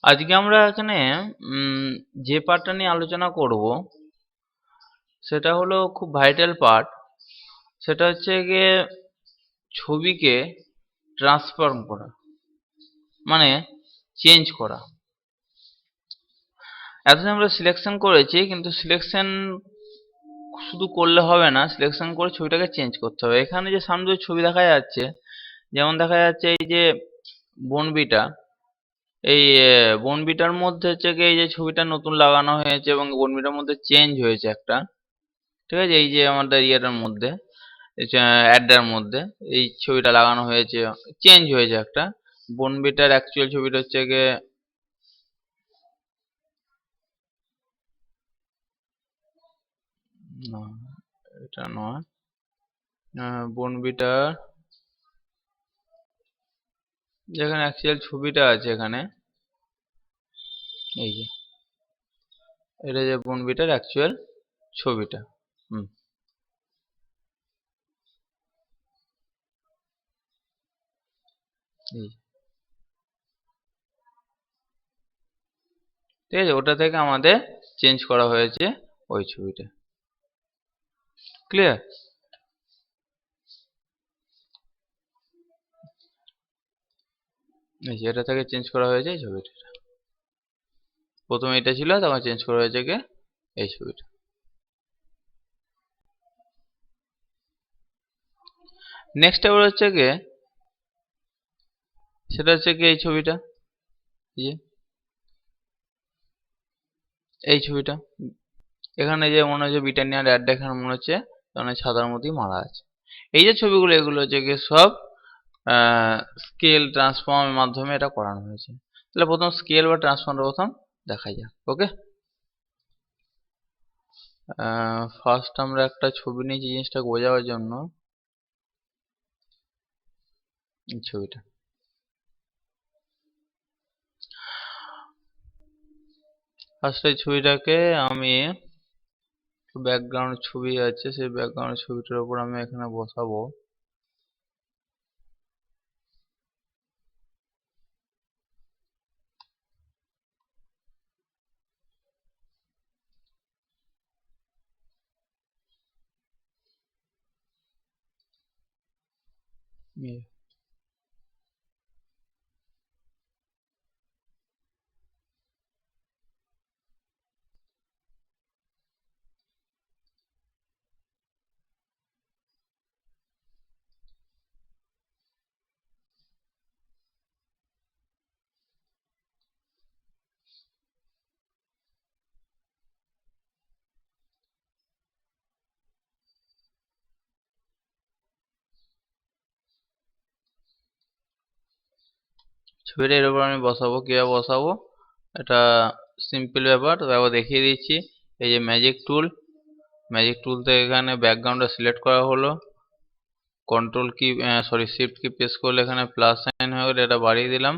আজকে আমরা এখানে যে পার্টটা নিয়ে আলোচনা করব সেটা হলো খুব ভাইটাল পার্ট। সেটা হচ্ছে গিয়ে ছবিকে ট্রান্সফর্ম করা, মানে চেঞ্জ করা। এতদিন আমরা সিলেকশন করেছি, কিন্তু সিলেকশন শুধু করলে হবে না, সিলেকশন করে ছবিটাকে চেঞ্জ করতে হবে। এখানে যে সামনে যে ছবি দেখা যাচ্ছে, যেমন দেখা যাচ্ছে এই যে বনবিটা, এই বনবিটার মধ্যে হচ্ছে গিয়ে এই যে ছবিটা নতুন লাগানো হয়েছে এবং বনবিটার মধ্যে চেঞ্জ হয়েছে একটা, ঠিক আছে? এই যে আমাদের ইয়েটার মধ্যে, অ্যাডটার মধ্যে এই ছবিটা লাগানো হয়েছে, চেঞ্জ হয়েছে একটা। বনবিটার অ্যাকচুয়াল ছবিটা হচ্ছে গিয়ে না, এটা নয়। বনবিটার যেখানে অ্যাকচুয়াল ছবিটা আছে, এখানে এই যে এটা যে বনবিটার অ্যাকচুয়াল ছবিটা। হুম, এই ঠিক আছে, ওটা থেকে আমাদের চেঞ্জ করা হয়েছে ওই ছবিটা। ক্লিয়ার? এই যে এটা থেকে চেঞ্জ করা হয়েছে এই ছবিটা। প্রথমে এটা ছিল, তখন চেঞ্জ করা হয়েছে গিয়ে এই ছবিটা। নেক্সট আবার হচ্ছে গিয়ে সেটা হচ্ছে কি এই ছবিটা, এই যে এই ছবিটা। এখানে যে মনে হচ্ছে ব্রিটানিয়ার অ্যাড দেখানো মনে হচ্ছে, মানে ছাতার মধ্যেই মারা আছে। এই যে ছবিগুলো, এগুলো হচ্ছে গিয়ে সব স্কেল ট্রান্সফর্মের মাধ্যমে এটা করানো হয়েছে। তাহলে প্রথম স্কেল বা ট্রান্সফর্মটা প্রথম দেখা যাক। ওকে, ফার্স্ট আমরা একটা ছবি নিয়েছি জিনিসটা বোঝাবার জন্য। এই ছবিটা, ফার্স্ট এই ছবিটাকে আমি ব্যাকগ্রাউন্ড ছবি আছে, সেই ব্যাকগ্রাউন্ড ছবিটার উপর আমি এখানে বসাবো। ছবিটা এর উপর আমি বসাবো। কিভাবে বসাবো, এটা সিম্পল ব্যাপার, তবে আবার দেখিয়ে দিচ্ছি। এই যে ম্যাজিক টুল, ম্যাজিক টুল থেকে এখানে ব্যাকগ্রাউন্ডটা সিলেক্ট করা হলো। কন্ট্রোল কি শিফট কি প্রেস করলে এখানে প্লাস সাইন হয়ে গেলে এটা বাড়িয়ে দিলাম।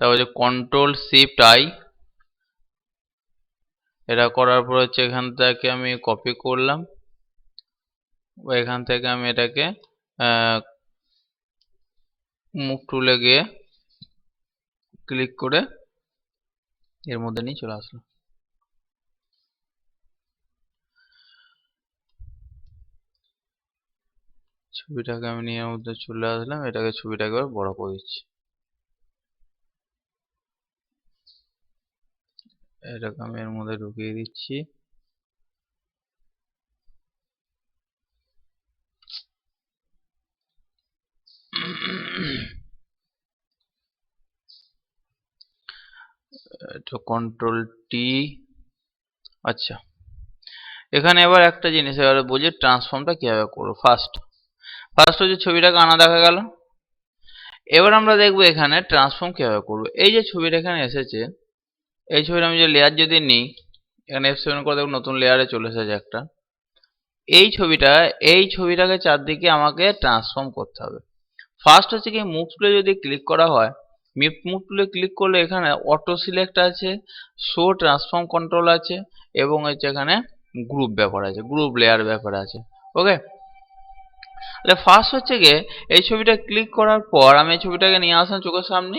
তারপর যে কন্ট্রোল শিফট আই, এটা করার পর হচ্ছে এখান থেকে আমি কপি করলাম, এখান থেকে আমি এটাকে মুভ টুলে গিয়ে ক্লিক করে এর মধ্যে নিয়ে চলে আসলাম। ছবিটাকে আমি নিয়ে মধ্যে চলে আসলাম, এটাকে ছবিটাকে বড় করে দিচ্ছি। এটাকে আমি এর মধ্যে ঢুকিয়ে দিচ্ছি। এটা কন্ট্রোল টি। আচ্ছা, এখানে এবার একটা জিনিস এবার বুঝি ট্রান্সফর্মটা কিভাবে করবো। ফার্স্ট হচ্ছে ছবিটাকে আনা দেখা গেল। এবার আমরা দেখবো এখানে ট্রান্সফর্ম কিভাবে করবো। এই যে ছবিটা এখানে এসেছে, এই ছবিটা আমি যে লেয়ার যদি নিই, এখানে F7 করে দেখো নতুন লেয়ারে চলে এসেছে একটা। এই ছবিটাকে চারদিকে আমাকে ট্রান্সফর্ম করতে হবে। ফার্স্ট হচ্ছে কি মুভ টুলে যদি ক্লিক করা হয়, মুভ টুলে ক্লিক করলে এখানে অটো সিলেক্ট আছে, শো ট্রান্সফর্ম কন্ট্রোল আছে, এবং হচ্ছে এখানে গ্রুপ ব্যাপার আছে, গ্রুপ লেয়ার ব্যাপার আছে। ওকে, তাহলে ফার্স্ট হচ্ছে গিয়ে এই ছবিটা ক্লিক করার পর আমি এই ছবিটাকে নিয়ে আসলাম চোখের সামনে।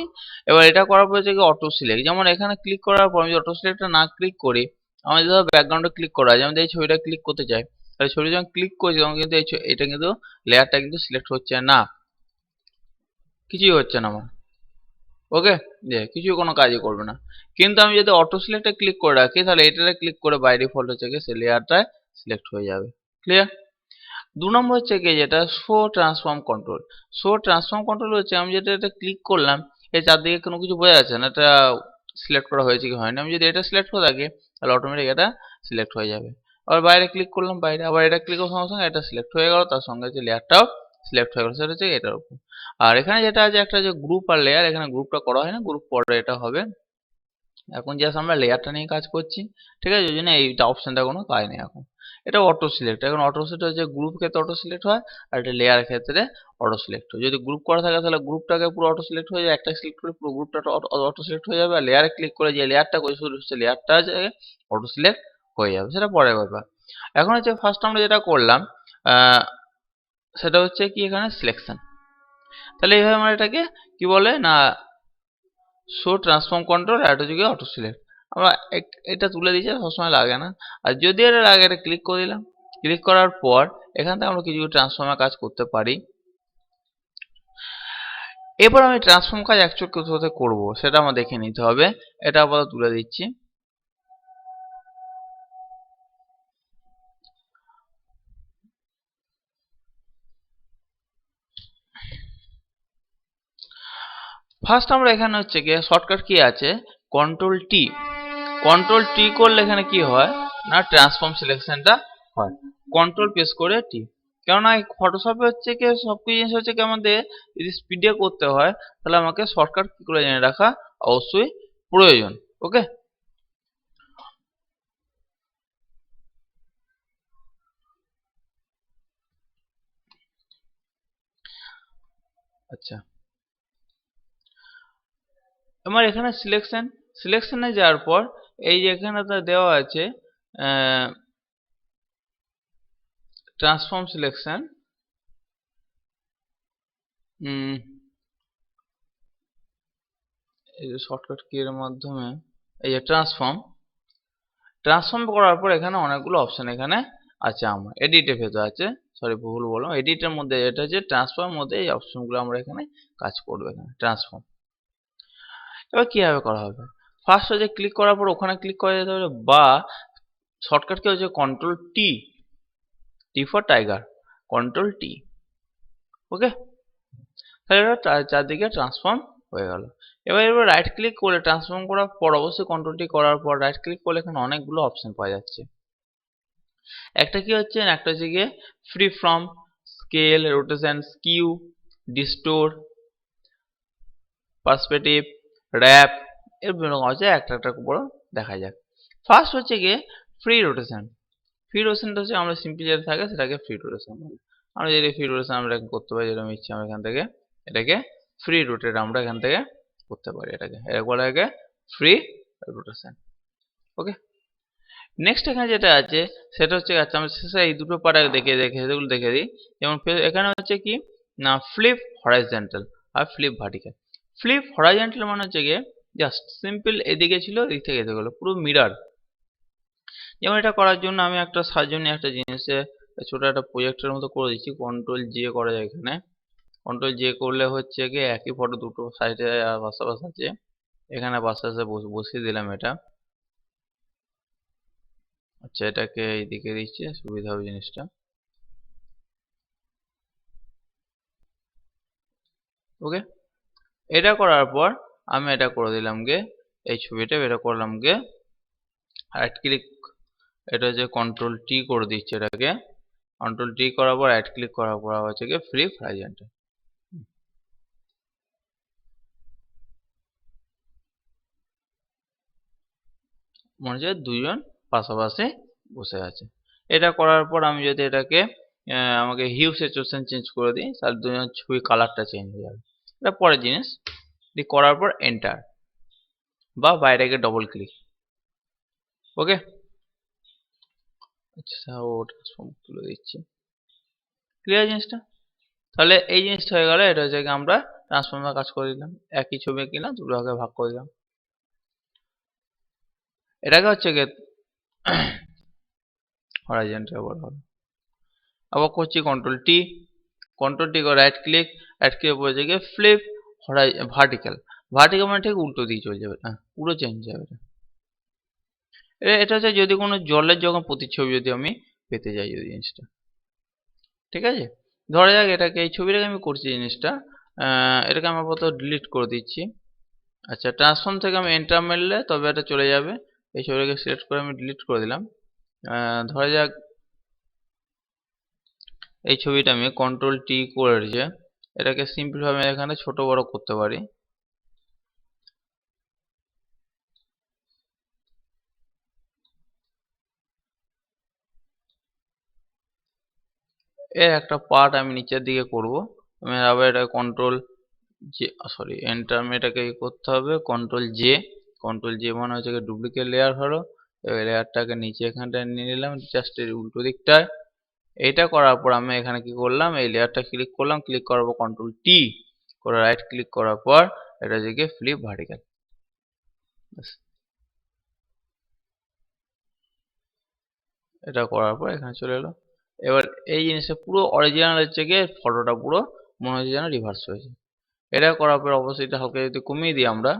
এবার এটা করার পর হচ্ছে গিয়ে অটো সিলেক্ট। যেমন এখানে ক্লিক করার পর আমি যদি অটো সিলেক্টটা না ক্লিক করি, আমি যদি ব্যাকগ্রাউন্ডে ক্লিক করা যায়, আমি এই ছবিটা ক্লিক করতে চাই, তাহলে ছবি যখন ক্লিক করছি তখন কিন্তু এটা কিন্তু লেয়ারটা কিন্তু সিলেক্ট হচ্ছে না, কিছুই হচ্ছে না আমার। ওকে, যে কিছু কোনো কাজই করবে না। কিন্তু আমি যদি অটো সিলেক্টে ক্লিক করে রাখি, তাহলে এটাতে ক্লিক করে বাই ডিফল্ট হচ্ছে গিয়ে সেই লেয়ারটায় সিলেক্ট হয়ে যাবে। ক্লিয়ার? 2 নম্বর হচ্ছে গিয়ে যেটা show transform control. Show transform control হচ্ছে আমি যেটা এটা ক্লিক করলাম, এই চারদিকে কোনো কিছু বোঝা যাচ্ছে না এটা সিলেক্ট করা হয়েছে কি হয়নি। আমি যদি এটা সিলেক্ট করে থাকি তাহলে অটোমেটিক এটা সিলেক্ট হয়ে যাবে। আবার বাইরে ক্লিক করলাম, বাইরে আবার এটা ক্লিক করার সঙ্গে সঙ্গে এটা সিলেক্ট হয়ে গেল, তার সঙ্গে যে লেয়ারটাও সিলেক্ট হয়ে গেল, সেটা হচ্ছে এটার উপর। আর এখানে যেটা আছে একটা যে গ্রুপ আর লেয়ার, এখানে গ্রুপটা করা হয় না, গ্রুপ পরে এটা হবে। এখন জাস্ট আমরা লেয়ারটা নিয়ে কাজ করছি, ঠিক আছে, ওই জন্য এইটা অপশনটা কোনো কাজ নেই এখন। এটা অটো সিলেক্ট। এখন অটো সিলেক্ট হচ্ছে গ্রুপ ক্ষেত্রে অটো সিলেক্ট হয়, আর এটা লেয়ার ক্ষেত্রে অটো সিলেক্ট হয়। যদি গ্রুপ করা থাকে তাহলে গ্রুপটাকে পুরো অটো সিলেক্ট হয়ে যায়, একটা সিলেক্ট করে পুরো গ্রুপটা অটো সিলেক্ট হয়ে যাবে, আর লেয়ারে ক্লিক করে যে লেয়ারটা করে শুধু হচ্ছে লেয়ারটা আছে অটো সিলেক্ট হয়ে যাবে, সেটা পরের ব্যাপার। এখন হচ্ছে ফার্স্ট আমরা যেটা করলাম সেটা হচ্ছে কি এখানে সিলেকশন। তাহলে এইভাবে আমরা এটাকে কি বলে না শো ট্রান্সফর্ম কন্ট্রোল, আর এটা হচ্ছে গিয়ে অটো সিলেক্ট। আমরা এটা তুলে দিয়েছি, সবসময় লাগে না। আর যদি এটা লাগে এটা ক্লিক করে দিলাম, ক্লিক করার পর এখান থেকে আমরা কিছু ট্রান্সফর্মের কাজ করতে পারি। এবার আমি ট্রান্সফর্ম কাজ অ্যাকচুয়ালি কোথাতে করবো সেটা আমার দেখে নিতে হবে। এটা আপাতত তুলে দিচ্ছি। ফার্স্ট আমরা এখানে হচ্ছে গিয়ে শর্টকাট কি আছে, কন্ট্রোল টি। কন্ট্রোল টি করলে এখানে কি হয় না ট্রান্সফর্ম সিলেকশনটা হয়। কন্ট্রোল প্রেস করে টি। কেননা এই ফটোশপে হচ্ছে কি সব জিনিস হচ্ছে কি আমাদের যদি স্পিডে করতে হয় তাহলে আমাকে শর্টকাট কি করে জেনে রাখা অবশ্যই প্রয়োজন। ওকে, আচ্ছা। আমার এখানে সিলেকশনে যাওয়ার পর এই যে এখানে দেওয়া আছে ট্রান্সফর্ম সিলেকশন, এই যে শর্টকাট কি এর মাধ্যমে এই যে ট্রান্সফর্ম করার পর এখানে অনেকগুলো অপশন এখানে আছে। আমার এডিটের ভেতর আছে, সরি ভুল বললাম, এডিটের মধ্যে এটা যে ট্রান্সফর্মের মধ্যে এই অপশনগুলো আমরা এখানে কাজ করবো। এখানে ট্রান্সফর্ম এবার কিভাবে করা হবে, ফার্স্ট হচ্ছে ক্লিক করার পর ওখানে ক্লিক করা যেতে হবে, বা শর্টকাট কি হচ্ছে control T, T for tiger, control T. Okay, তাহলে এটা চারদিকে ট্রান্সফর্ম হয়ে গেল। এবার রাইট ক্লিক করে ট্রান্সফর্ম করার পর অবশ্যই কন্ট্রোল টি করার পর রাইট ক্লিক করলে এখানে অনেকগুলো অপশন পাওয়া যাচ্ছে। একটা কি হচ্ছে, একটা হচ্ছে গিয়ে free from, scale, rotation, skew, distort, perspective, warp, এর বিভিন্ন রকম আছে, একটা একটা করে দেখা যাক। ফার্স্ট হচ্ছে গিয়ে ফ্রি রোটেশন। ফ্রি রোটেশনটা হচ্ছে আমরা সিম্পলি যেটা থাকে সেটাকে ফ্রি রোটেশন বলি। আমরা যদি ফ্রি রোটেশন আমরা করতে পারি, যেরকম ইচ্ছে আমরা এখান থেকে এটাকে ফ্রি রোটেট আমরা এখান থেকে করতে পারি, এটাকে এরপর আগে ফ্রি রোটেশন। ওকে, নেক্সট এখানে যেটা আছে সেটা হচ্ছে আচ্ছা আমরা শেষে এই দুটো পার্ট আগে দেখে সেগুলো দেখে দিই। যেমন এখানে হচ্ছে কি না ফ্লিপ হরাইজন্টাল আর ফ্লিপ ভার্টিক্যাল। ফ্লিপ হরাইজন্টাল মানে হচ্ছে গিয়ে জাস্ট সিম্পল এদিকে ছিল এদিক থেকে এদিকে গেলো, পুরো মিরার। যেমন এটা করার জন্য আমি একটা সাজন্য একটা জিনিসে ছোট একটা প্রজেক্টের মতো করে দিচ্ছি, কন্ট্রোল জে করা যায় এখানে। কন্ট্রোল জে করলে হচ্ছে গিয়ে একই ফটো দুটো সাইডে পাশাপাশি আছে, এখানে পাশাপাশি বসিয়ে দিলাম এটা। আচ্ছা, এটাকে এইদিকে দিচ্ছি সুবিধা হবে জিনিসটা। ওকে, এটা করার পর আমি এটা করে দিলাম গে এই ছবিটা এটা করলাম গে রাইট ক্লিক, এটা যে কন্ট্রোল টি করে দিচ্ছে এটাকে, কন্ট্রোল টি করার পর রাইট ক্লিক করার পর হচ্ছে গিয়ে ফ্রি হরাইজন্টাল। মনে হচ্ছে দুজন পাশাপাশি বসে আছে। এটা করার পর আমি যদি এটাকে আমাকে হিউ স্যাচুরেশন চেঞ্জ করে দিই তাহলে দুজন ছবি কালারটা চেঞ্জ হয়ে যাবে। এটা পরের জিনিস করার পর এন্টার বা বাইরে গিয়ে ডবল ক্লিক। ওকে, আচ্ছা ওটা তুলে দিচ্ছি, ক্লিয়ার জিনিসটা। তাহলে এই জিনিসটা হয়ে গেল। এটা হচ্ছে আমরা ট্রান্সফর্মার কাজ করে দিলাম, একই ছবি কিনা দুটো ভাগে ভাগ করে দিলাম। এটাকে হচ্ছে গিয়ে হরাইজন্টাল বলা হবে। আবার করছি কন্ট্রোল টি করে রাইট ক্লিক উপরে গিয়ে ফ্লিপ ভার্টিক্যাল। ভার্টিক্যাল মানে ঠিক উল্টো দিকে চলে যাবে, হ্যাঁ পুরো চেঞ্জ যাবে। এটা হচ্ছে যদি কোনো জলের যখন প্রতিচ্ছবি যদি আমি পেতে যাই ওই জিনিসটা, ঠিক আছে। ধরা যাক এটাকে, এই ছবিটাকে আমি করছি জিনিসটা, এটাকে আমি আপাতত ডিলিট করে দিচ্ছি। আচ্ছা, ট্রান্সফর্ম থেকে আমি এন্টার মারলে তবে এটা চলে যাবে। এই ছবিটাকে সিলেক্ট করে আমি ডিলিট করে দিলাম। ধরা যাক এই ছবিটা আমি কন্ট্রোল টি করে যে এটাকে সিম্পল ভাবে এখানে ছোট বড় করতে পারি। এর একটা পার্ট আমি নিচের দিকে করব। আমি আবার এটা কন্ট্রোল জে, সরি এন্টার, এটাকে করতে হবে কন্ট্রোল জে মানে হচ্ছে ডুপ্লিকেট লেয়ার হলো। এই লেয়ারটাকে নিচে এখানটায় নিয়ে নিলাম, জাস্ট এর উল্টো দিকটায়। এটা করার পর আমি এখানে কি করলাম, এই লেয়ারটা ক্লিক করলাম, ক্লিক করার পর কন্ট্রোল টি করে রাইট ক্লিক করার পর এটা থেকে ফ্লিপ ভার্টিক্যাল। এটা করার পর এখানে চলে এলো। এবার এই জিনিসটা পুরো অরিজিনাল হচ্ছে গিয়ে ফটোটা পুরো মনে হচ্ছে যেন রিভার্স হয়েছে। এটা করার পর অবশ্যই এটা হালকা যদি কমিয়ে দিই আমরা,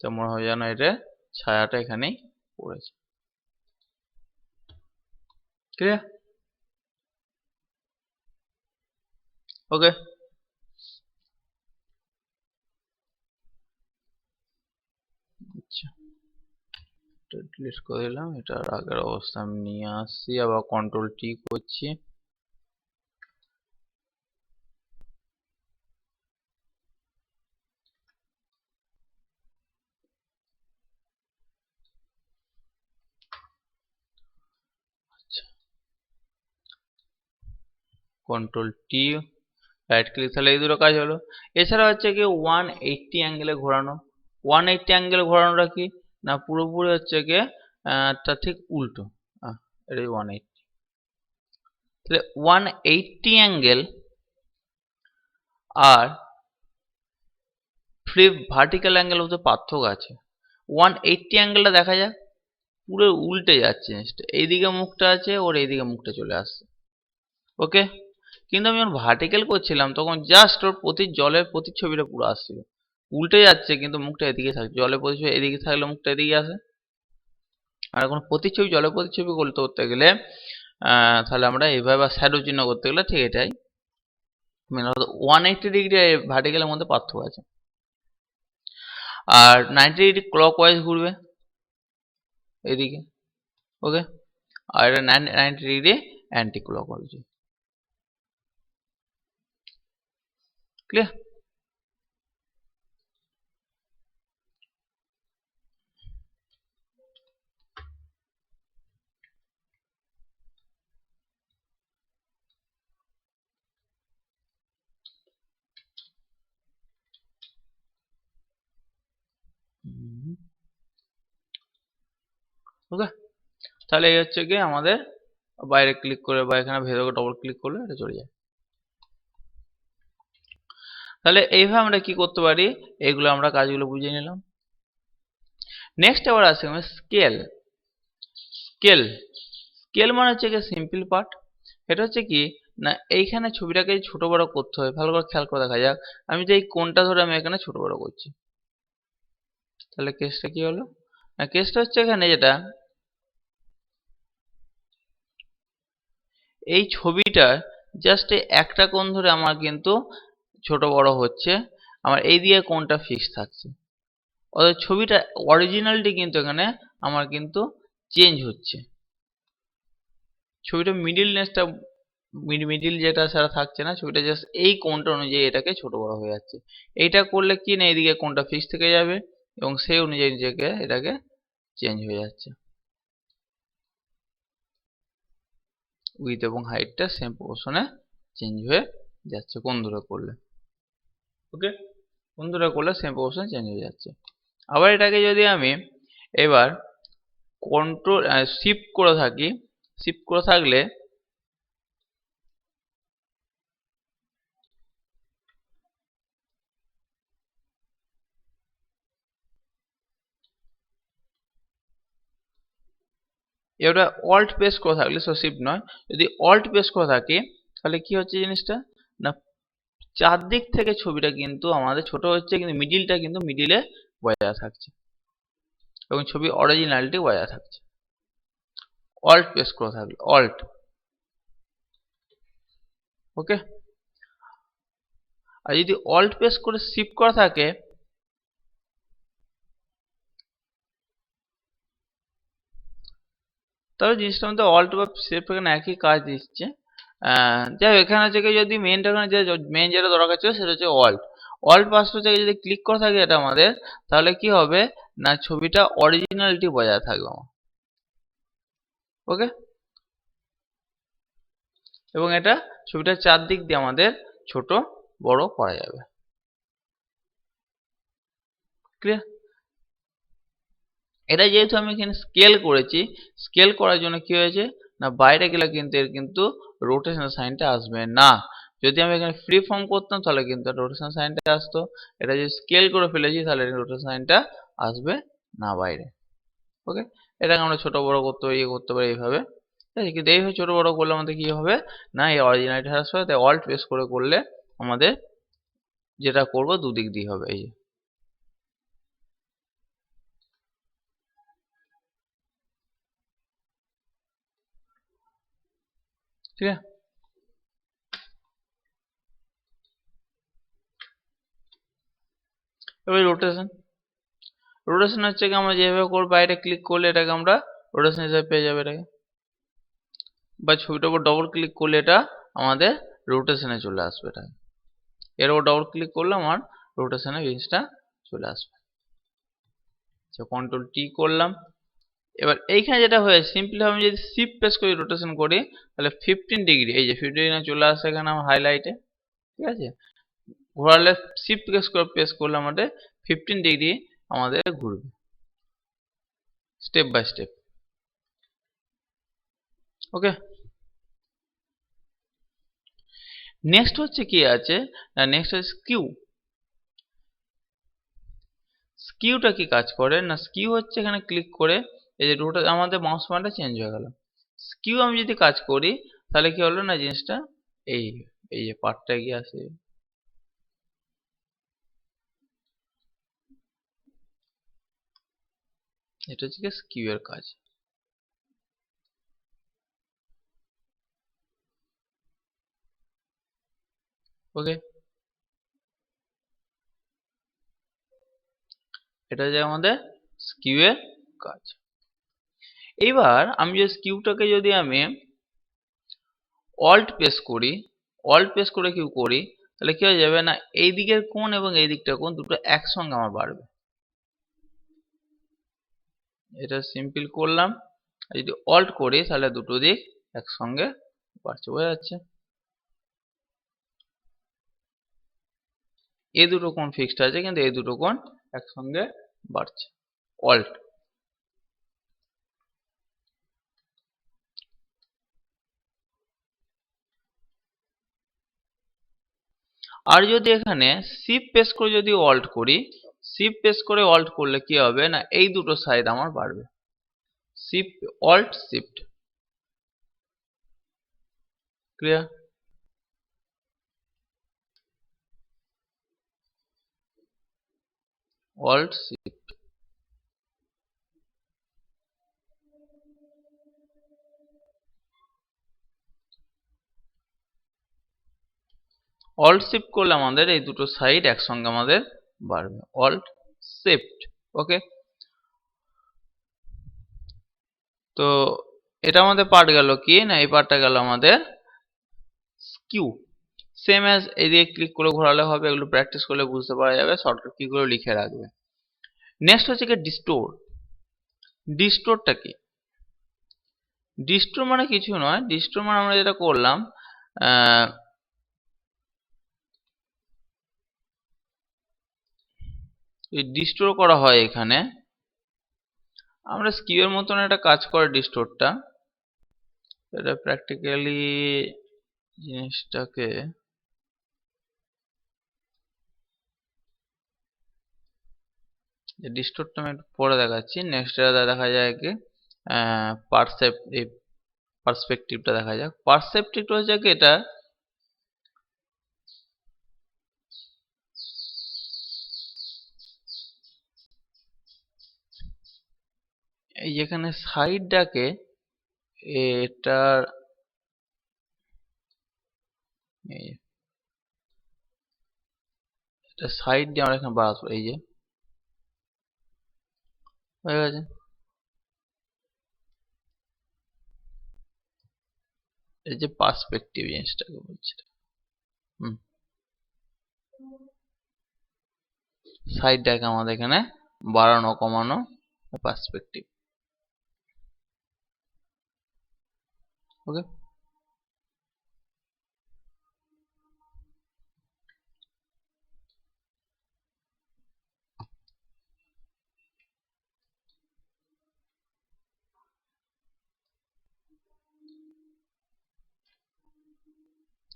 তো মনে হয় যেন এটা ছায়াটা এখানেই পড়েছে। ক্লিয়ার? ওকে। আচ্ছা, এটা ডিলিট করে দিলাম, এটার আগের অবস্থা আমি নিয়ে আসছি, আবার কন্ট্রোল টি করছি। আচ্ছা, কন্ট্রোল টি রাইট ক্লিক, তাহলে এই দুটো কাজ হলো। এছাড়া হচ্ছে কি 180 অ্যাঙ্গেলে ঘোরানো। 180 অ্যাঙ্গেলে ঘোরানোটা কি না, পুরোপুরি হচ্ছে গিয়ে তা ঠিক উল্টো। এটা 180, তাহলে 180 অ্যাঙ্গেল আর ফ্লিপ ভার্টিক্যাল অ্যাঙ্গেল মধ্যে পার্থক্য আছে। 180 অ্যাঙ্গেলটা দেখা যাক পুরো উল্টে যাচ্ছে জিনিসটা, এইদিকে মুখটা আছে ওর এইদিকে মুখটা চলে আসছে। ওকে, কিন্তু আমি যখন ভার্টিক্যাল করছিলাম তখন জাস্ট ওর জলের প্রতিচ্ছবিটা পুরো আসছিল, উল্টে যাচ্ছে কিন্তু মুখটা এদিকে থাকছে। জলের প্রতিচ্ছবি এদিকে থাকলে মুখটা এদিকে আসে। আর এখন প্রতিচ্ছবি জলের প্রতিচ্ছবি করতে গেলে তাহলে আমরা এইভাবে শ্যাডো চিহ্ন করতে গেলে ঠিক এটাই মেন। 180 ডিগ্রি ভার্টিক্যালের মধ্যে পার্থক্য আছে। আর 90 ডিগ্রি ক্লক ওয়াইজ ঘুরবে এদিকে। ওকে, আর এটা 90 degree anticlockwise. Clear? Okay, তাহলে এই হচ্ছে গিয়ে আমাদের বাইরে ক্লিক করে বা এখানে ভেতরে ডবল ক্লিক করলে এটা চলে যায়। তাহলে এইভাবে আমরা কি করতে পারি, এগুলো আমরা কাজগুলো বুঝে নিলাম। নেক্সট আবার আসছে স্কেল। স্কেল স্কেল মানে হচ্ছে কি সিম্পল পার্ট। এটা হচ্ছে কি না, এইখানে ছবিটাকে ছোট বড় করতে হয়, ভালো করে খেয়াল করে দেখা যাক। আমি যে এই কোণটা ধরে আমি এখানে ছোট বড় করছি, তাহলে কেসটা কি হলো না, কেসটা হচ্ছে এখানে যেটা এই ছবিটা জাস্ট একটা কোণ ধরে আমার কিন্তু ছোট বড় হচ্ছে, আমার এই দিকে কোণটা ফিক্স থাকছে। অর্থাৎ ছবিটা অরিজিনালটি কিন্তু এখানে আমার কিন্তু চেঞ্জ হচ্ছে। ছবিটা মিডিলনেসটা মিডিল যেটা সেটা থাকছে না, ছবিটা জাস্ট এই কোণটা অনুযায়ী এটাকে ছোট বড় হয়ে যাচ্ছে। এইটা করলে কি না, এইদিকে কোণটা ফিক্স থেকে যাবে এবং সেই অনুযায়ী নিজেকে এটাকে চেঞ্জ হয়ে যাচ্ছে। উইথ এবং হাইটটা সেম প্রপোর্শনে চেঞ্জ হয়ে যাচ্ছে কোণ ধরে করলে। ওকে, কোণ ধরে করলে সেম প্রপোর্শনে চেঞ্জ হয়ে যাচ্ছে। আবার এটাকে যদি আমি এবার কন্ট্রোল শিফট করে থাকি, শিফট করে থাকলে এবারে অল্ট প্রেস করে থাকলে, সো শিফট নয়, যদি অল্ট প্রেস করে থাকি তাহলে কি হচ্ছে জিনিসটা না, চারদিক থেকে ছবিটা কিন্তু আমাদের ছোট হচ্ছে, কিন্তু মিডিলটা কিন্তু মিডিলে বজায় থাকছে এবং ছবি অরিজিনালিটি বজায় থাকছে। অল্ট প্রেস করে থাকলে, অল্ট, ওকে। আর যদি অল্ট প্রেস করে শিফট করা থাকে তবে জিনিসটার মধ্যে অল্ট বা শিফট এখানে একই কাজ দিচ্ছে। যাই হোক, এখানে থেকে যদি মেনটা যে মেন যেটা দরকার ছিল সেটা হচ্ছে অল্ট। অল্ট পাসওয়ার্ড থেকে যদি ক্লিক করা থাকে এটা আমাদের, তাহলে কি হবে না, ছবিটা অরিজিনালিটি বজায় থাকবে আমার, ওকে। এবং এটা ছবিটার চারদিক দিয়ে আমাদের ছোট বড় করা যাবে, ক্লিয়ার। এটা যেহেতু আমি এখানে স্কেল করেছি, স্কেল করার জন্য কি হয়েছে না, বাইরে গেলে কিন্তু এর কিন্তু রোটেশন সাইনটা আসবে না। যদি আমি এখানে ফ্রি ফর্ম করতাম তাহলে কিন্তু রোটেশন সাইনটা আসতো। এটা যদি স্কেল করে ফেলেছি তাহলে রোটেশন সাইনটা আসবে না বাইরে, ওকে। এটাকে আমরা ছোট বড় করতে পারি, ইয়ে করতে পারি এইভাবে, ঠিক আছে। কিন্তু এইভাবে ছোট বড় করলে আমাদের কি হবে না, এই অরিজিনালিটি হ্রাস পাবে। তাই অল্ট প্রেস করে করলে আমাদের যেটা করব দুদিক দিয়ে হবে, এই যে, ঠিক আছে। এবার রোটেশন, রোটেশন হচ্ছে কি আমরা যেভাবে করবো, বাইরে ক্লিক করলে এটাকে আমরা রোটেশন হিসেবে পেয়ে যাবে এটাকে, বা ছবিটার উপর ডবল ক্লিক করলে এটা আমাদের রোটেশনে চলে আসবে। এটা এর উপর ডবল ক্লিক করলে আমার রোটেশনে জিনিসটা চলে আসবে। আচ্ছা, কন্ট্রোল টি করলাম। এবার এইখানে যেটা হয়ে সিম্পলি আমি যদি শিফট প্রেস করে রোটেশন করি তাহলে 15 ডিগ্রি, এই যে 15 ডিগ্রি চলে আসে এখানে আমার হাইলাইটে, ঠিক আছে। ঘোরালে শিফট প্রেস করলে আমাদের 15 ডিগ্রি আমাদের ঘুরবে step by step, okay. Next হচ্ছে কি আছে না, নেক্সট হচ্ছে স্কিউ। স্কিউটা কি কাজ করে না, স্কিউ হচ্ছে এখানে ক্লিক করে এই যে রোটা আমাদের মাউস পয়েন্টটা চেঞ্জ হয়ে গেল। স্কিউ আমি যদি কাজ করি তাহলে কি হলো না, জিনিসটা এই এই যে পার্টটা গিয়ে আসে, এটা হচ্ছে কি স্কিউ এর কাজ, ওকে। এটা যে আমাদের স্কিউ এর কাজ। এইবার আমি যে স্কিউটাকে যদি আমি অল্ট প্রেস করি, অল্ট প্রেস করে কিউ করি তাহলে কি হয়ে যাবে না, এই দিকের কোণ এবং এই দিকটার কোণ দুটো একসঙ্গে আমার বাড়বে। এটা সিম্পল করলাম, আর যদি অল্ট করি তাহলে দুটো দিক একসঙ্গে বাড়ছে, বোঝা যাচ্ছে। এই দুটো কোণ ফিক্সড আছে কিন্তু এই দুটো কোণ একসঙ্গে বাড়ছে, অল্ট। আর যদি এখানে শিফট প্রেস করে যদি অল্ট করি, শিফট প্রেস করে অল্ট করলে কি হবে না, এই দুটো সাইড আমার বাড়বে, shift alt shift, clear. Alt shift, alt shift করলে আমাদের এই দুটো সাইড একসঙ্গে আমাদের বাড়বে, অল্ট শিফট, ওকে। তো এটা আমাদের পার্ট গেল কি না, এই পার্টটা গেল আমাদের স্কিউ। সেম অ্যাজ এদিকে ক্লিক করে ঘোরালে হবে, এগুলো প্র্যাকটিস করলে বুঝতে পারা যাবে, শর্টকাট কি করে লিখে রাখবে। নেক্সট হচ্ছে কি ডিস্টোর। ডিস্টোরটা কি, ডিস্টোর মানে কিছু নয়, ডিস্টোর মানে আমরা যেটা করলাম ডিস্টোর করা হয় এখানে, আমরা স্কিউ এর মতন একটা কাজ করে ডিস্টোরটা। এটা প্র্যাকটিক্যালি জিনিসটাকে ডিস্টোরটা আমি একটু পরে দেখাচ্ছি। নেক্সট দেখা যায় কি পার্সপেক্টিভটা দেখা যাক। পার্সপেক্টিভটা হচ্ছে কি এটা এই যেখানে সাইডটাকে এটার এটা সাইড দিয়ে আমরা এখানে বাড়াতে পারি। এই যে হয়ে গেছে। এই যে পার্সপেক্টিভ জিনিসটাকে বলছে। হুম, সাইডটাকে আমাদের এখানে বাড়ানো কমানো পার্সপেক্টিভ। ওকে,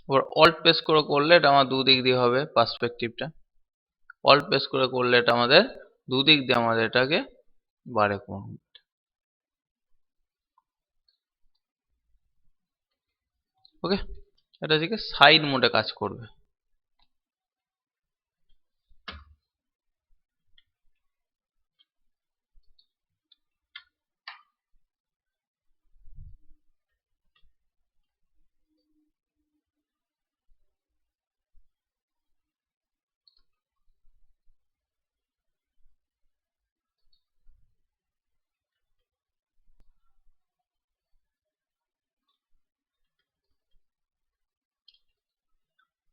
এবার অল্ট প্রেস করে করলে এটা আমার দুদিক দিয়ে হবে পার্সপেক্টিভটা। অল্ট প্রেস করে করলে এটা আমাদের দুদিক দিয়ে আমাদের এটাকে বাড়ে কমানো। ওকে, এটা থেকে সাইড মোডে কাজ করবে।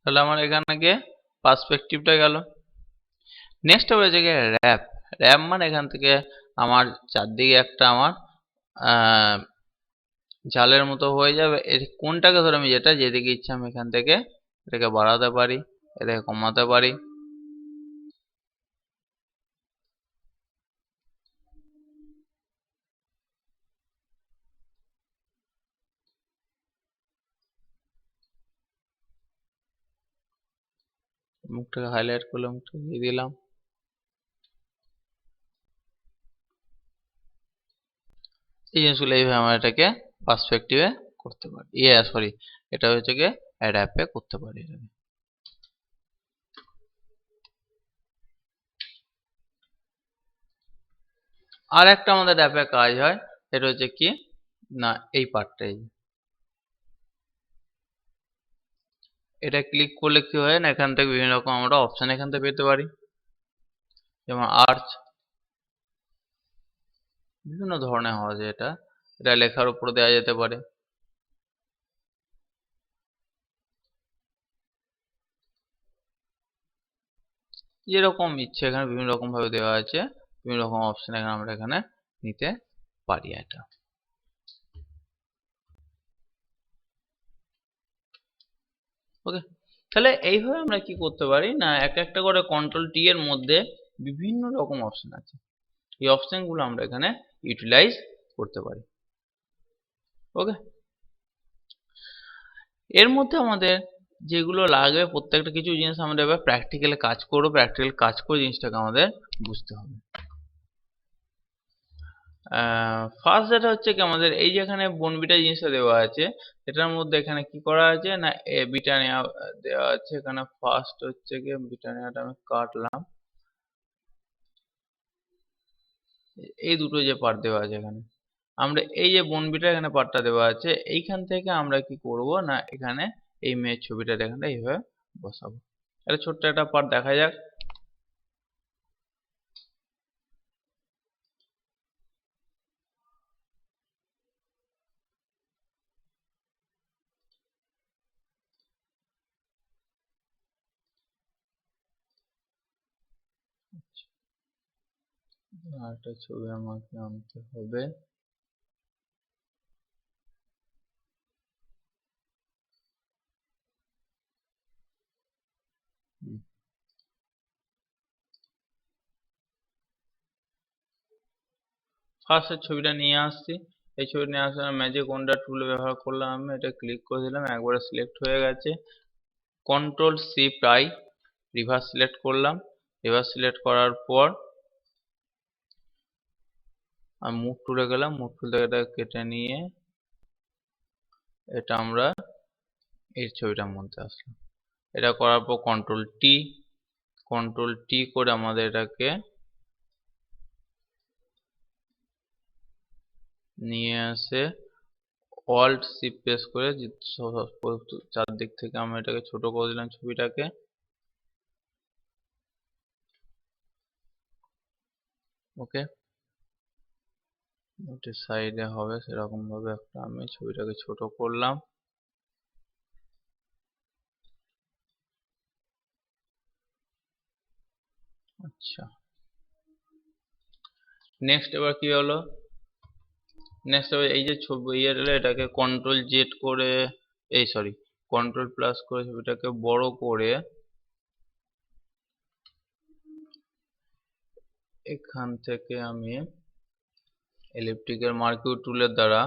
তাহলে আমার এখানে গিয়ে পার্সপেক্টিভটা গেল। নেক্সট হবে যে র্যাপ। র্যাপ মানে এখান থেকে আমার চারদিকে একটা আমার জালের মতো হয়ে যাবে। এর কোনটাকে ধরে আমি যেদিকে ইচ্ছা আমি এখান থেকে এটাকে বাড়াতে পারি, এটাকে কমাতে পারি। মুখটাকে হাইলাইট করলে মুখটা দিয়ে দিলাম। এই জিনিসগুলো এইভাবে আমরা এটাকে পার্সপেক্টিভে করতে পারি। সরি, এটা হচ্ছে গিয়ে র্যাপে করতে পারি। আর একটা আমাদের র্যাপে কাজ হয়, এটা হচ্ছে কি না এই পার্টটাই, এটা ক্লিক করলে কি হয় না এখান থেকে বিভিন্ন রকম আমরা অপশন এখান থেকে পেতে পারি। যেমন আর্চ, বিভিন্ন ধরনের হওয়া যায়। এটা এটা লেখার উপর দেওয়া যেতে পারে। যেরকম ইচ্ছে এখানে বিভিন্ন রকম ভাবে দেওয়া আছে, বিভিন্ন রকম অপশন এখানে আমরা এখানে নিতে পারি এটা। ওকে, তাহলে এইভাবে আমরা কি করতে পারি না এক একটা করে কন্ট্রোল টি এর মধ্যে বিভিন্ন রকম অপশন আছে। এই অপশন গুলো আমরা এখানে ইউটিলাইজ করতে পারি। ওকে, এর মধ্যে আমাদের যেগুলো লাগবে প্রত্যেকটা কিছু জিনিস আমাদের এবার প্র্যাকটিক্যালি কাজ করবো। প্র্যাকটিক্যাল কাজ করে জিনিসটাকে আমাদের বুঝতে হবে। ফার্স্ট যেটা হচ্ছে কি আমাদের এই যেখানে বোনবিটা জিনিসটা দেওয়া আছে, এটার মধ্যে এখানে কি করা আছে না ব্রিটানিয়া দেওয়া আছে। এখানে ফার্স্ট হচ্ছে কি ব্রিটানিয়াটা আমি কাটলাম। এই দুটো যে পার্ট দেওয়া আছে এখানে, আমরা এই যে বোনবিটা এখানে পার্টটা দেওয়া আছে, এইখান থেকে আমরা কি করব না এখানে এই মেয়ের ছবিটা এখানে এইভাবে বসাবো। এটা ছোট্ট একটা পার্ট দেখা যাক। আরেকটা ছবি আমাকে আনতে হবে। ফার্স্টের ছবিটা নিয়ে আসছি। এই ছবি নিয়ে আসার ম্যাজিক ওয়ান্ডার টুল ব্যবহার করলাম, আমি এটা ক্লিক করে দিলাম, একবারে সিলেক্ট হয়ে গেছে। Control shift I reverse select করলাম। রিভার্স সিলেক্ট করার পর আমি মুভ টুলে গেলাম, মুভ টুল থেকে এটা কেটে নিয়ে এটা আমরা এই ছবিটার মধ্যে আসলাম। এটা করার পর কন্ট্রোল টি করে আমাদের এটাকে নিয়ে আসে অল্ট শিফট প্রেস করে চারদিক থেকে আমরা এটাকে ছোট করে দিলাম ছবিটাকে। ওকে, ওটা সাইডে হবে সেরকম ভাবে একটা আমি ছবিটাকে ছোট করলাম। আচ্ছা, নেক্সট এবার কি হলো, নেক্সট এবার এই যে ছবি এটাকে কন্ট্রোল জেড করে কন্ট্রোল প্লাস করে ছবিটাকে বড় করে এখান থেকে আমি এলিপ্টিকের মার্কিউ টুলের দ্বারা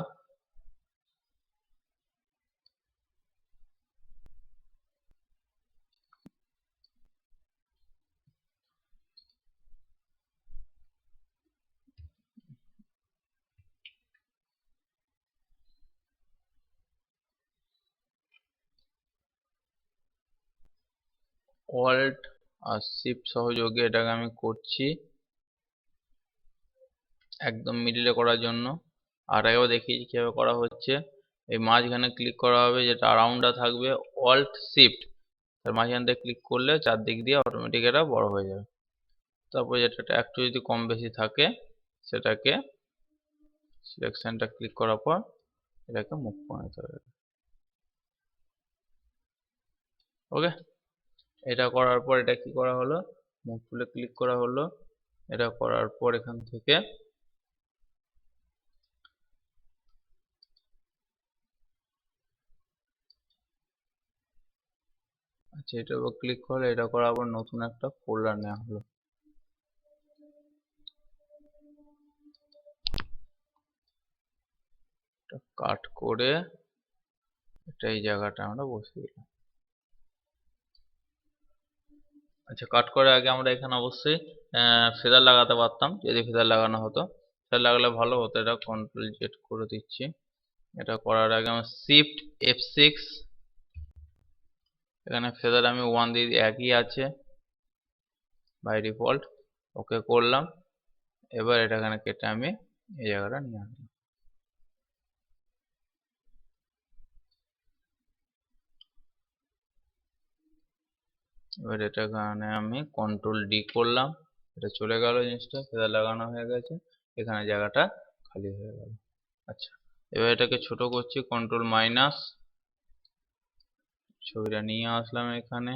অল্ট আর শিফট সহযোগে এটাকে আমি করছি একদম মিডিলে করার জন্য। আর আগেও দেখিয়েছি কিভাবে করা হচ্ছে। এই মাঝখানে ক্লিক করা হবে, যেটা রাউন্ডটা থাকবে অল্ট শিফট, তার মাঝখান থেকে ক্লিক করলে চারদিক দিয়ে অটোমেটিক এটা বড় হয়ে যাবে। তারপর যেটা একটু যদি কম বেশি থাকে সেটাকে সিলেকশনটা ক্লিক করার পর এটাকে মুভ করে নিতে হবে। ওকে, এটা করার পর এটা কি করা হলো, মুভ টুলে ক্লিক করা হলো। এটা করার পর এখান থেকে আচ্ছা এটার উপর ক্লিক করলে এটা করার পর নতুন একটা ফোল্ডার নেওয়া হলো। কাট করে এটা এই জায়গাটা আমরা বসিয়ে দিলাম। আচ্ছা, কাট করার আগে আমরা এখানে অবশ্যই ফেদার লাগাতে পারতাম, যদি ফেদার লাগানো হতো। ফেদার লাগালে ভালো হতো। এটা কন্ট্রোল জেড করে দিচ্ছি। এটা করার আগে আমার শিফট F6, এখানে ফেদার আমি 1 দিয়ে একই আছে বাই ডিফল্ট। ওকে করলাম। এবার এটা এখানে কেটে আমি এই জায়গাটা নিয়ে আসলাম। এবার এটা এখানে আমি কন্ট্রোল ডি করলাম, এটা চলে গেল, জিনিসটা ফেদার লাগানো হয়ে গেছে, এখানে জায়গাটা খালি হয়ে গেল। আচ্ছা, এবার এটাকে ছোট করছি, কন্ট্রোল মাইনাস, ছবিটা নিয়ে আসলাম এখানে,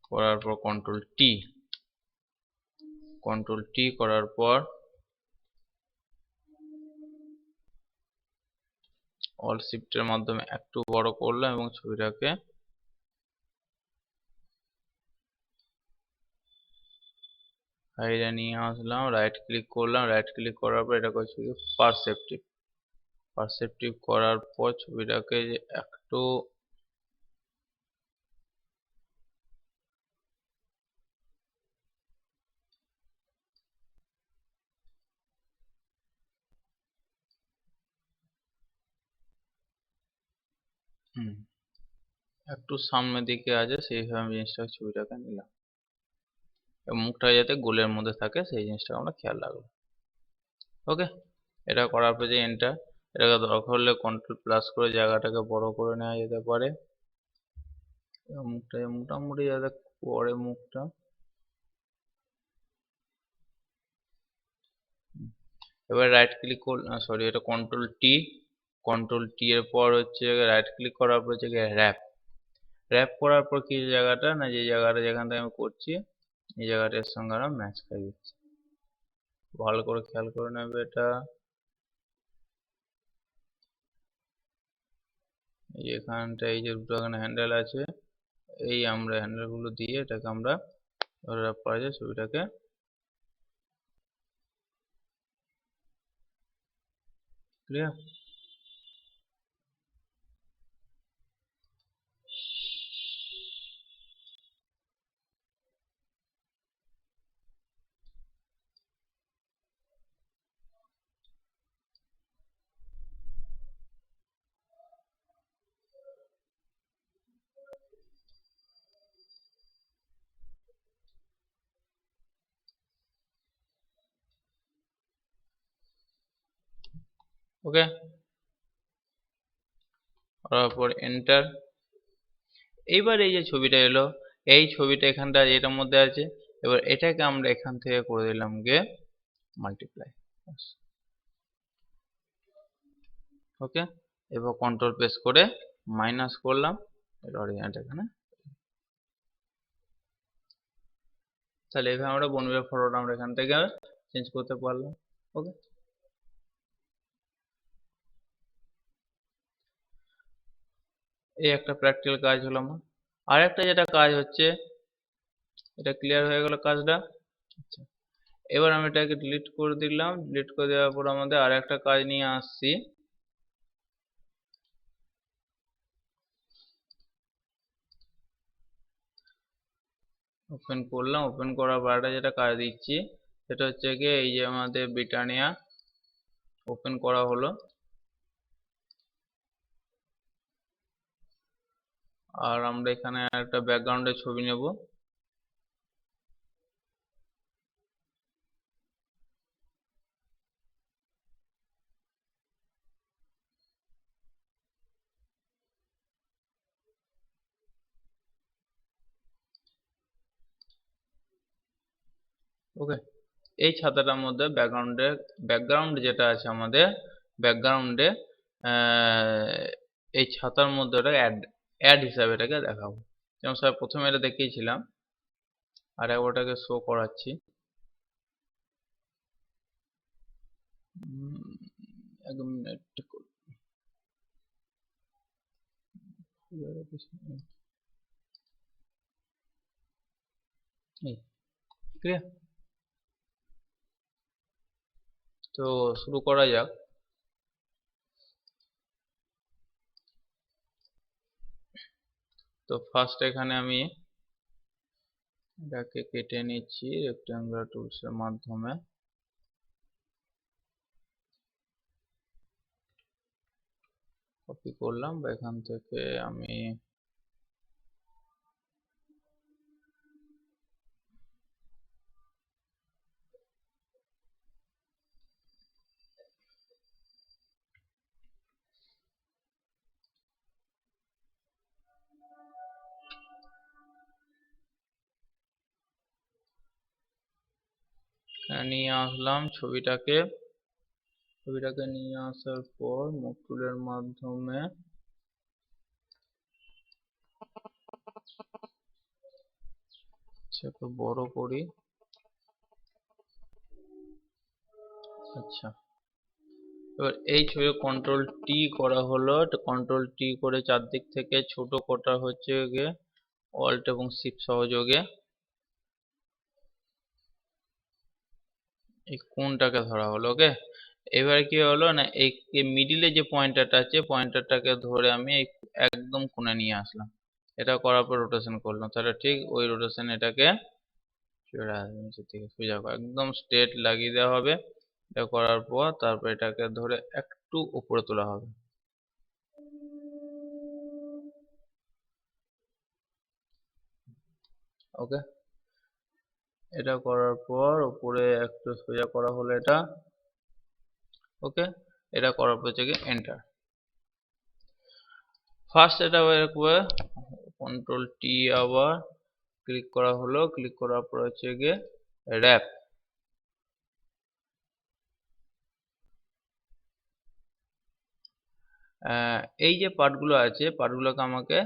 করার পর কন্ট্রোল টি করার পর অল শিফটের মাধ্যমে একটু বড় করলাম এবং ছবিটাকে সাইডে নিয়ে আসলাম, রাইট ক্লিক করলাম, রাইট ক্লিক করার পর এটা করছি পারসেপটিভ করার পর ছবিটাকে একটু একটু সামনের দিকে আছে সেইভাবে আমি ছবিটাকে নিলাম, এবং মুখটা যাতে গোলের মধ্যে থাকে সেই জিনিসটা আমরা খেয়াল রাখবো। ওকে, এটা করার পর যে এন্টার, এটাকে দরকার হলে কন্ট্রোল প্লাস করে জায়গাটাকে বড় করে নেওয়া যেতে পারে। মুখটা মোটামুটি যাতে পরে মুখটা, এবার রাইট ক্লিক এটা কন্ট্রোল টি এর পর হচ্ছে রাইট ক্লিক করার পর হচ্ছে র্যাপ করার পর কি জায়গাটা না, যে জায়গাটা যেখান থেকে আমি করছি এই জায়গাটার সঙ্গে আমরা ম্যাচ করে দিচ্ছি। ভালো করে খেয়াল করে নেবে এটা। এখানটা এই যে দুটো এখানে হ্যান্ডেল আছে, এই আমরা হ্যান্ডেল গুলো দিয়ে এটাকে আমরা র্যাপ করা যায় ছবিটাকে। ক্লিয়ার? ওকে, করার পর এন্টার। এইবার এই যে ছবিটা এলো, এই ছবিটা এখানটা এটার মধ্যে আছে, এবার এটাকে আমরা এখান থেকে করে দিলাম গিয়ে মাল্টিপ্লাই। ওকে, এবার কন্ট্রোল প্রেস করে মাইনাস করলাম, এটা অরিজিনালটা এখানে। তাহলে এভাবে আমরা বনবিভাগ ফটোটা আমরা এখান থেকে চেঞ্জ করতে পারলাম। ওকে, এই একটা প্র্যাকটিক্যাল কাজ হলো আমার। আর একটা যেটা কাজ হচ্ছে, এটা ক্লিয়ার হয়ে গেল কাজটা। আচ্ছা, এবার আমি এটাকে ডিলিট করে দিলাম। ডিলিট করে দেওয়ার পর আমাদের আর একটা কাজ নিয়ে আসছি। ওপেন করলাম, ওপেন করার পর একটা যেটা কাজ দিচ্ছি সেটা হচ্ছে গিয়ে এই যে আমাদের ব্রিটানিয়া ওপেন করা হলো, আর আমরা এখানে একটা ব্যাকগ্রাউন্ডের ছবি নেব। ওকে, এই ছাতাটার মধ্যে ব্যাকগ্রাউন্ড যেটা আছে আমাদের ব্যাকগ্রাউন্ডে, এই ছাতার মধ্যে ওটা অ্যাড হিসাবে এটাকে দেখাবো। যেমন স্যার প্রথমে এটা দেখিয়েছিলাম, আর ওটাকে শো করাচ্ছি। এক মিনিট, ক্লিয়ার? তো শুরু করা যাক। তো ফার্স্ট এখানে আমি এটাকে কেটে নিচ্ছি রেক্ট্যাঙ্গুলার টুলস এর মাধ্যমে। কপি করলাম, বা এখান থেকে আমি নিয়ে আসলাম ছবিটাকে নিয়ে আসার পর মুভ টুলের মাধ্যমে একটু বড় করি। আচ্ছা, এবার এই ছবি কন্ট্রোল টি করা হলো, কন্ট্রোল টি করে চারদিক থেকে ছোট কটা হচ্ছে গিয়ে অল্ট এবং শিফট সহযোগে এই কোণটাকে ধরা হলো। ওকে, এবার কি হলো না, এই মিডিলে যে পয়েন্টারটা আছে পয়েন্টারটাকে ধরে আমি একদম কোণে নিয়ে আসলাম। এটা করার পর রোটেশন করলাম, তাহলে ঠিক ওই রোটেশন এটাকে নিচের থেকে সোজা একদম স্ট্রেট লাগিয়ে দেওয়া হবে। এটা করার পর তারপর এটাকে ধরে একটু উপরে তোলা হবে। ওকে, এটা করার পর উপরে একটু সোজা করা হলো এটা। ওকে, এটা করার পর হচ্ছে এন্টার। ফার্স্ট এটা কন্ট্রোল টি আবার ক্লিক করা হলো, ক্লিক করার পর হচ্ছে গিয়ে র্যাপ। এই যে পার্টগুলো আছে পার্টগুলোকে আমাকে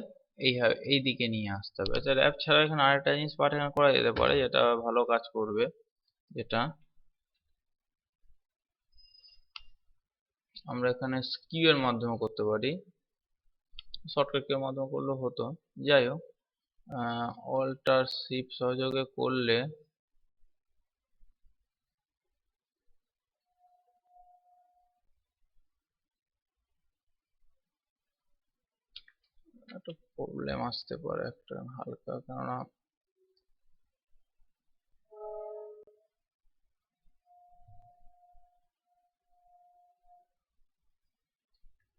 এই দিকে নিয়ে আসতে হবে। আচ্ছা, র্যাপ ছাড়া এখানে আরেকটা জিনিস পার্ট এখানে করা যেতে পারে যেটা ভালো কাজ করবে, যেটা আমরা এখানে স্কিউ এর মাধ্যমে করতে পারি। শর্টকাট এর মাধ্যমে করলে হতো, যাই হোক অল্ট আর শিফট সহযোগে করলে একটা প্রবলেম আসতে পারে একটা হালকা, কেননা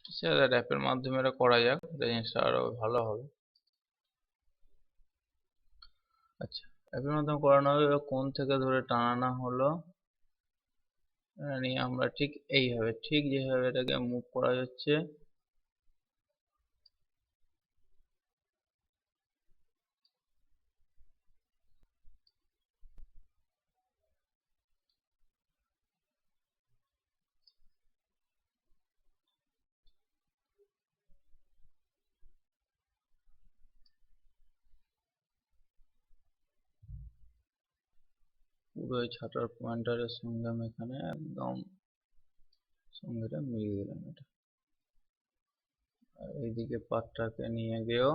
সেটা অ্যাপের মাধ্যমে এটা করা যাক, জিনিসটা আরো ভালো হবে। আচ্ছা, অ্যাপের মাধ্যমে করানো হবে। কোন থেকে ধরে টানানো হলো নিয়ে আমরা ঠিক এইভাবে, ঠিক যেভাবে এটাকে মুভ করা যাচ্ছে পুরো এই ছাটার পয়েন্টারের সঙ্গে আমি এখানে একদম সঙ্গেটা মিলিয়ে দিলাম এটা। আর এইদিকে পার্টটাকে নিয়ে গিয়েও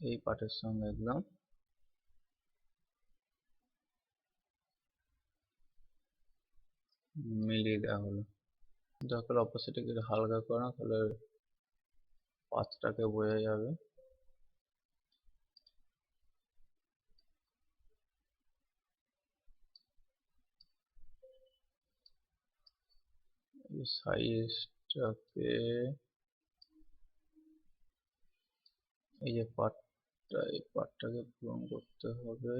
এই পার্টের সঙ্গে একদম মিলিয়ে দেওয়া হলো। যখন অপোজিটে কিছু হালকা করা, তাহলে পাথটাকে বোঝা যাবে। এই সাইজটাকে, এই যে পার্টটা, এই পার্টটাকে পূরণ করতে হবে।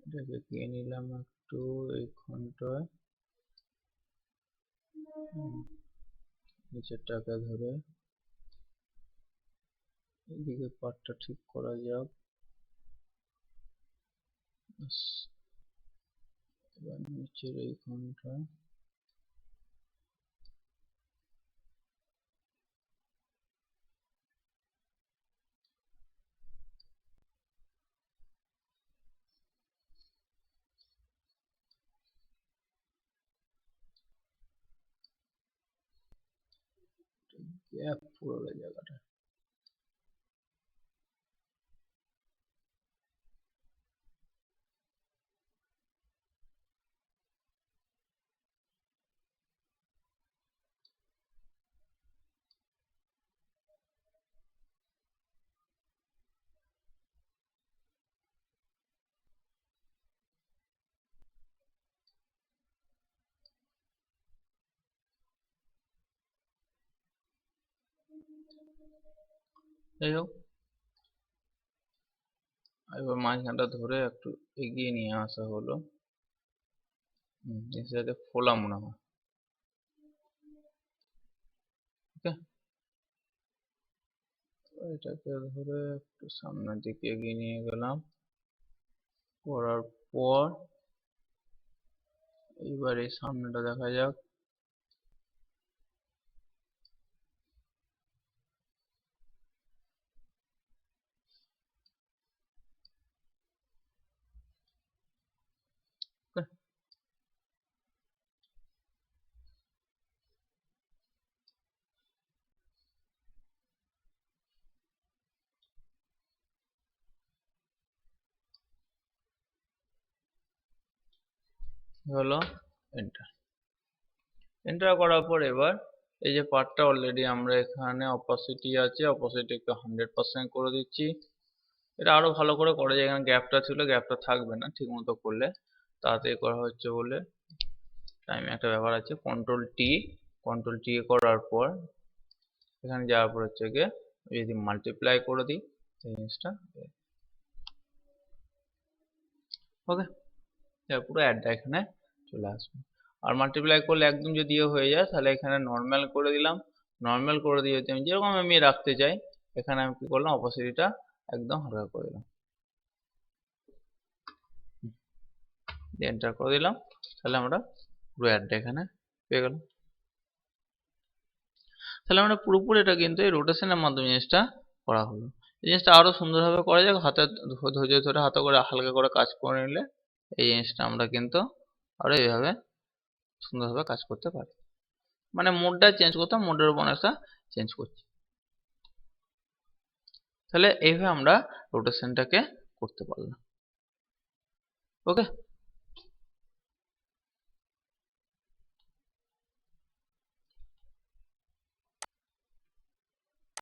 এটাকে দিয়ে নিলাম একটু এই ঘন্টায়, নিচেরটাকে ধরে এদিকে পার্টটা ঠিক করা যাক। এবার নিচের এই ঘন্টা গ্যাপ পুরো জায়গাটা। যাই হোক, এবার মাঝখানটা ধরে একটু এগিয়ে নিয়ে আসা হলো। এর সাথে ফোলা মনে হয়। ওকে, এটাকে ধরে একটু সামনের দিকে এগিয়ে নিয়ে গেলাম, করার পর এবার এই সামনেটা দেখা যাক। Okay, হলো এন্টার। এন্টার করার পর এবার এই যে পার্টটা অলরেডি আমরা এখানে অপাসিটি আছে, অপাসিটিকে 100% করে দিচ্ছি। এটা আরো ভালো করে করা যায়, এখানে গ্যাপটা ছিল, গ্যাপটা থাকবে না ঠিক মতো করলে। তাড়াতাড়ি করা হচ্ছে বলে টাইমে একটা ব্যাপার আছে। কন্ট্রোল টি করার পর এখানে যাওয়ার পর হচ্ছে গিয়ে যদি মাল্টিপ্লাই করে দিই এই জিনিসটা, ওকে, পুরো অ্যাডটা এখানে চলে আসবে। আর মাল্টিপ্লাই করলে একদম যদি হয়ে যায়, তাহলে এখানে নর্মাল করে দিলাম। নর্মাল করে দিয়ে যদি আমি যেরকম আমি রাখতে চাই, এখানে আমি কি করলাম, অপোসিটিটা একদম হালকা করে দিলাম, এন্টার করে দিলাম। তাহলে আমরা পুরো অ্যাডটা এখানে পেয়ে গেলাম। তাহলে আমরা পুরোপুরি এটা কিন্তু এই রোটেশনের মাধ্যমে জিনিসটা করা হলো। এই জিনিসটা আরো সুন্দরভাবে করা যায়, হাতে ধৈর্য ধরে হাতে করে হালকা করে কাজ করে নিলে এই জিনিসটা আমরা কিন্তু আরো এইভাবে সুন্দরভাবে কাজ করতে পারি। মানে মোডটা চেঞ্জ করতাম, মোডের উপর অনেকটা চেঞ্জ করছি। তাহলে এইভাবে আমরা রোটেশনটাকে করতে পারলাম। ওকে।